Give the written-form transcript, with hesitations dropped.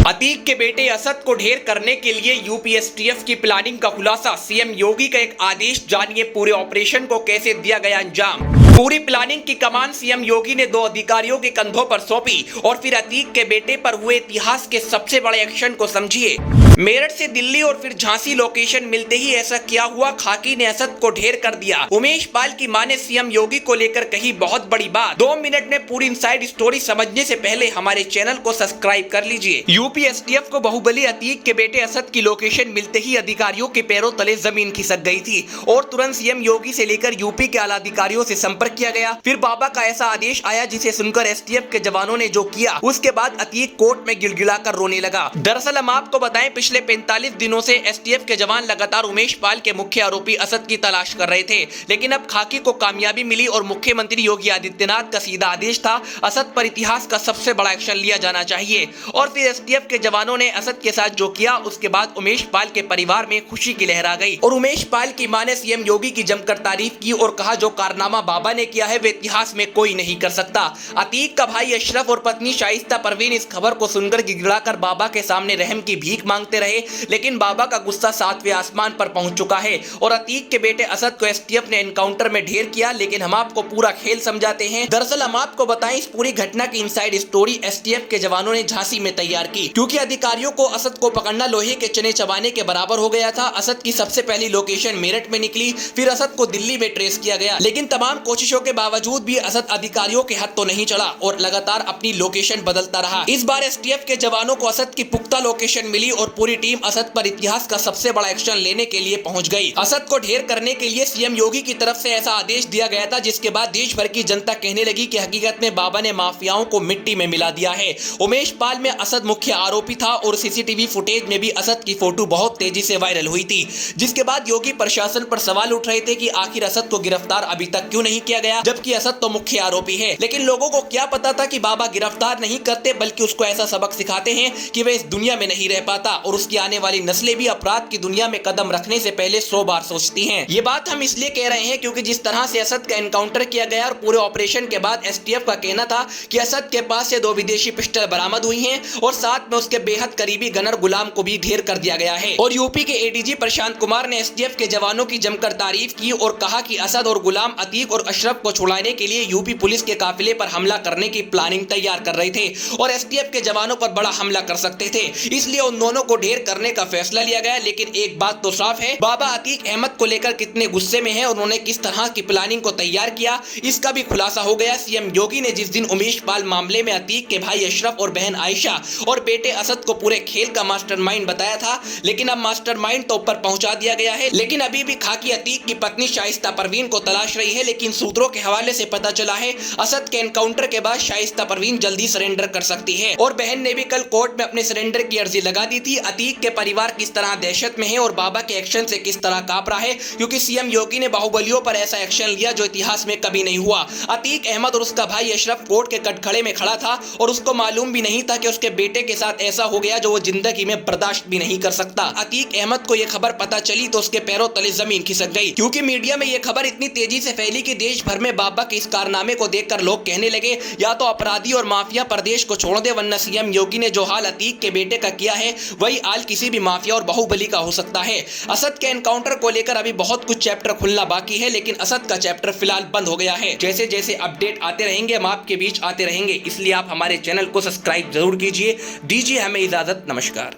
अतीक के बेटे असद को ढेर करने के लिए यूपी एसटीएफ की प्लानिंग का खुलासा। सीएम योगी का एक आदेश, जानिए पूरे ऑपरेशन को कैसे दिया गया अंजाम। पूरी प्लानिंग की कमान सीएम योगी ने 2 अधिकारियों के कंधों पर सौंपी और फिर अतीक के बेटे पर हुए इतिहास के सबसे बड़े एक्शन को समझिए। मेरठ से दिल्ली और फिर झांसी लोकेशन मिलते ही ऐसा क्या हुआ, खाकी ने असद को ढेर कर दिया। उमेश पाल की मां ने सीएम योगी को लेकर कही बहुत बड़ी बात। 2 मिनट में पूरी इनसाइड स्टोरी समझने से पहले हमारे चैनल को सब्सक्राइब कर लीजिए। यूपी एसटीएफ को बाहुबली अतीक के बेटे असद की लोकेशन मिलते ही अधिकारियों के पैरों तले जमीन खिसक गई थी और तुरंत सीएम योगी से लेकर यूपी के आला अधिकारियों से संपर्क किया गया। फिर बाबा का ऐसा आदेश आया जिसे सुनकर एसटीएफ के जवानों ने जो किया, उसके बाद अतीक कोर्ट में गिड़गिड़ाकर रोने लगा। दरअसल हम आपको बताएं, पिछले 45 दिनों से एसटीएफ के जवान लगातार उमेश पाल के मुख्य आरोपी असद की तलाश कर रहे थे, लेकिन अब खाकी को कामयाबी मिली और मुख्यमंत्री योगी आदित्यनाथ का सीधा आदेश था, असद पर इतिहास का सबसे बड़ा एक्शन लिया जाना चाहिए। और फिर एसटीएफ के जवानों ने असद के साथ जो किया, उसके बाद उमेश पाल के परिवार में खुशी की लहर आ गई और उमेश पाल की मां ने सीएम योगी की जमकर तारीफ की और कहा जो कारनामा बाबा ने किया है वे इतिहास में कोई नहीं कर सकता। अतीक का भाई अशरफ और पत्नी शाइस्ता परवीन इस खबर को सुनकर गिड़गिड़ाकर बाबा के सामने रहम की भीख मांगते रहे, लेकिन बाबा का गुस्सा 7वें आसमान पर पहुंच चुका है और अतीक के बेटे असद को एसटीएफ ने एनकाउंटर में ढेर किया। लेकिन हम आपको पूरा खेल समझाते हैं। दरअसल हम आपको बताएं, इस पूरी घटना की इनसाइड स्टोरी एसटीएफ के जवानों ने झांसी में तैयार की, क्योंकि अधिकारियों को असद को पकड़ना लोहे के चने चबाने के बराबर हो गया था। असद की सबसे पहली लोकेशन मेरठ में निकली, फिर असद को दिल्ली में ट्रेस किया गया, लेकिन तमाम कोशिशों के बावजूद भी असद अधिकारियों के हाथ तो नहीं चढ़ा और लगातार अपनी लोकेशन बदलता रहा। इस बार एसटीएफ के जवानों को असद की पुख्ता लोकेशन मिली और पूरी टीम असद पर इतिहास का सबसे बड़ा एक्शन लेने के लिए पहुंच गई। असद को ढेर करने के लिए सीएम योगी की तरफ से ऐसा आदेश दिया गया था, जिसके बाद देश भर की जनता कहने लगी कि हकीकत में बाबा ने माफियाओं को मिट्टी में मिला दिया है। उमेश पाल में असद मुख्य आरोपी था और सीसीटीवी फुटेज में भी असद की फोटो बहुत तेजी से वायरल हुई थी, जिसके बाद योगी प्रशासन पर सवाल उठ रहे थे कि आखिर असद को गिरफ्तार अभी तक क्यों नहीं किया गया, जबकि असद तो मुख्य आरोपी है। लेकिन लोगों को क्या पता था कि बाबा गिरफ्तार नहीं करते, बल्कि उसको ऐसा सबक सिखाते हैं कि वह इस दुनिया में नहीं रह पाता और उसकी आने वाली नस्लें भी अपराध की दुनिया में कदम रखने से पहले 100 बार सोचती हैं। ये बात हम इसलिए कह रहे हैं क्योंकि जिस तरह से असद का एनकाउंटर किया गया और पूरे ऑपरेशन के बाद एसटीएफ का कहना था कि असद के पास से 2 विदेशी पिस्टल बरामद हुई हैं और साथ में उसके बेहद करीबी गनर गुलाम को भी ढेर कर दिया गया है। और यूपी के एडीजी प्रशांत कुमार ने एसटीएफ के जवानों की जमकर तारीफ की और कहा कि असद और गुलाम अतीक और अशरफ को छुड़ाने के लिए यूपी पुलिस के काफिले पर हमला करने की प्लानिंग तैयार कर रहे थे और एसटीएफ के जवानों पर बड़ा हमला कर सकते थे, इसलिए उन दोनों को ढेर करने का फैसला लिया गया। लेकिन एक बात तो साफ है, बाबा अतीक अहमद को लेकर कितने गुस्से में हैं और उन्होंने किस तरह की प्लानिंग को तैयार किया, इसका भी खुलासा हो गया। सीएम योगी ने जिस दिन उमेश पाल मामले में अतीक के भाई अशरफ और बहन आयशा और बेटे असद को पूरे खेल का मास्टरमाइंड बताया था, लेकिन अब मास्टरमाइंड तो ऊपर पहुंचा दिया गया है। लेकिन अभी भी खाकी अतीक की पत्नी शाइस्ता परवीन को तलाश रही है, लेकिन सूत्रों के हवाले से पता चला है असद के एनकाउंटर के बाद शाइस्ता परवीन जल्दी सरेंडर कर सकती है और बहन ने भी कल कोर्ट में अपने सरेंडर की अर्जी लगा दी थी। अतीक के परिवार किस तरह दहशत में है और बाबा के एक्शन से किस तरह कांप रहा है, क्योंकि सीएम योगी ने बाहुबलियों पर ऐसा एक्शन लिया जो इतिहास में कभी नहीं हुआ। अतीक अहमद और उसका भाई अशरफ कोर्ट के कटखड़े में खड़ा था और उसको मालूम भी नहीं था कि उसके बेटे के साथ ऐसा हो गया जो वो जिंदगी में बर्दाश्त भी नहीं कर सकता। अतीक अहमद को यह खबर पता चली तो उसके पैरों तले जमीन खिसक गई, क्योंकि मीडिया में यह खबर इतनी तेजी से फैली कि देश भर में बाबा के इस कारनामे को देखकर लोग कहने लगे या तो अपराधी और माफिया प्रदेश को छोड़ दे, वरना सीएम योगी ने जो हाल अतीक के बेटे का किया है वही हाल किसी भी माफिया और बाहुबली का हो सकता है। असद के एनकाउंटर को लेकर अभी बहुत कुछ चैप्टर खुलना बाकी है, लेकिन असद का चैप्टर फिलहाल बंद हो गया है। जैसे जैसे अपडेट आते रहेंगे हम आपके बीच आते रहेंगे, इसलिए आप हमारे चैनल को सब्सक्राइब जरूर कीजिए। दीजिए हमें इजाजत, नमस्कार।